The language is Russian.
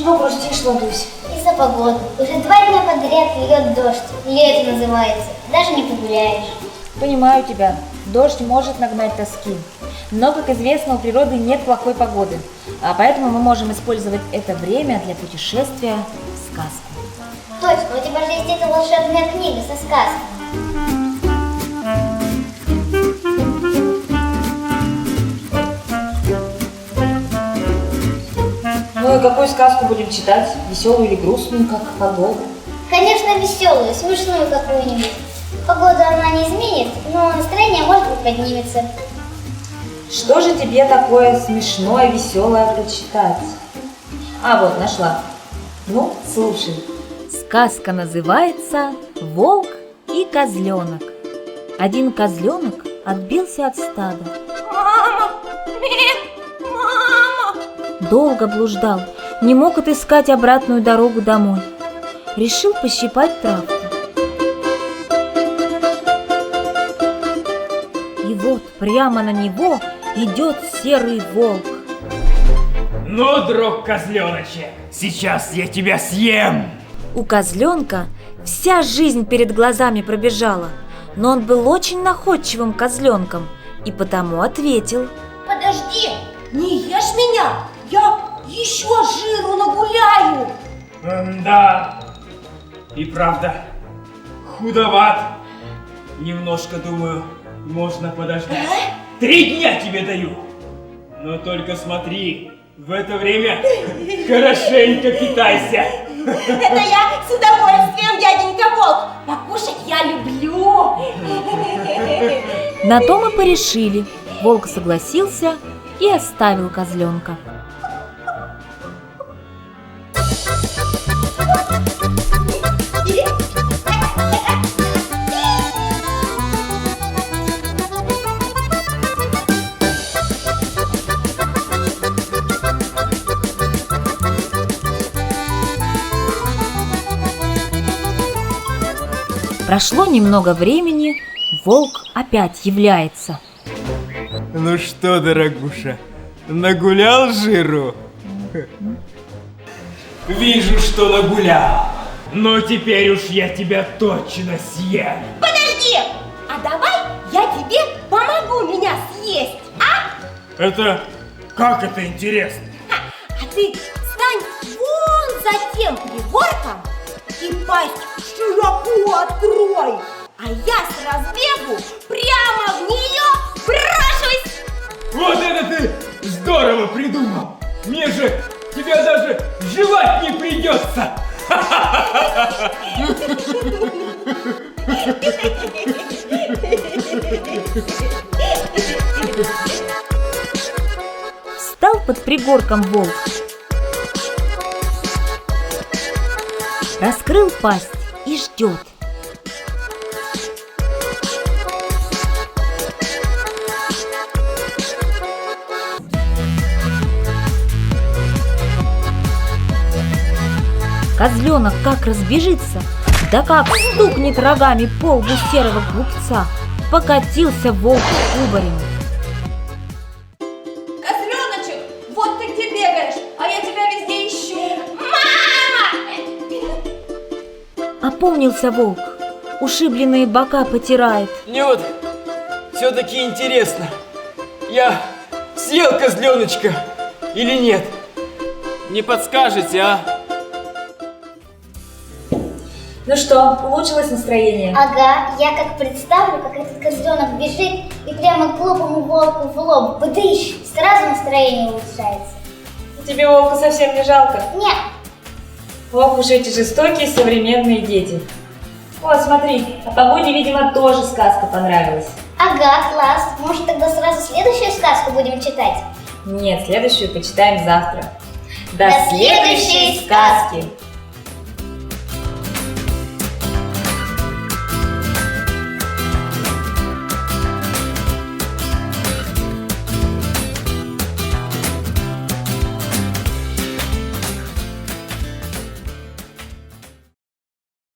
Чего грустишь, Ладусь? Из-за погоды. Уже 2 дня подряд льет дождь. Лето называется. Даже не погуляешь. Понимаю тебя. Дождь может нагнать тоски. Но, как известно, у природы нет плохой погоды. А поэтому мы можем использовать это время для путешествия в сказку. Точно, у тебя же есть эта волшебная книга со сказками. Ну и какую сказку будем читать? Веселую или грустную, как погода? Конечно, веселую, смешную какую-нибудь. Погоду она не изменит, но настроение, может быть, поднимется. Что же тебе такое смешное, веселое прочитать? А вот, нашла. Ну, слушай. Сказка называется «Волк и козленок». Один козленок отбился от стада. Мама! Мама! Долго блуждал, не мог отыскать обратную дорогу домой. Решил пощипать травку. И вот прямо на него идет серый волк. Ну, друг козленочек, сейчас я тебя съем! У козленка вся жизнь перед глазами пробежала, но он был очень находчивым козленком и потому ответил: Подожди! Не ешь меня! Я еще жиру нагуляю! Да, и правда, худоват. Немножко, думаю, можно подождать. 3 дня тебе даю. Но только смотри, в это время хорошенько питайся. Это я с удовольствием, дяденька Волк! Покушать я люблю! На то мы порешили. Волк согласился и оставил козленка. Прошло немного времени, волк опять является. Ну что, дорогуша, нагулял жиру? Вижу, что нагулял. Но теперь уж я тебя точно съем. Подожди! А давай я тебе помогу меня съесть, а? Это... как это интересно? А ты встань вон за тем пригорком и пасть широко открой, а я с разбегу прямо в нее брошусь! Вот это ты здорово придумал! Мне же тебя даже жевать не придется! Встал под пригорком волк, раскрыл пасть и ждет. Козленок как разбежится, да как стукнет рогами по лбу серого глупца. Покатился волк кубарем. Козленочек, вот ты где бегаешь, а я тебя везде ищу. Мама! Опомнился волк, ушибленные бока потирает. Мне вот все-таки интересно, я съел козленочка или нет? Не подскажете, а? Ну что, улучшилось настроение? Ага, я как представлю, как этот козленок бежит и прямо глупому волку в лоб бдыщ, сразу настроение улучшается. Тебе волка совсем не жалко? Нет, Ох уж эти жестокие современные дети. О, смотри, о погоде, видимо, тоже сказка понравилась. ага, класс. Может, тогда сразу следующую сказку будем читать? Нет, следующую почитаем завтра. До следующей сказки!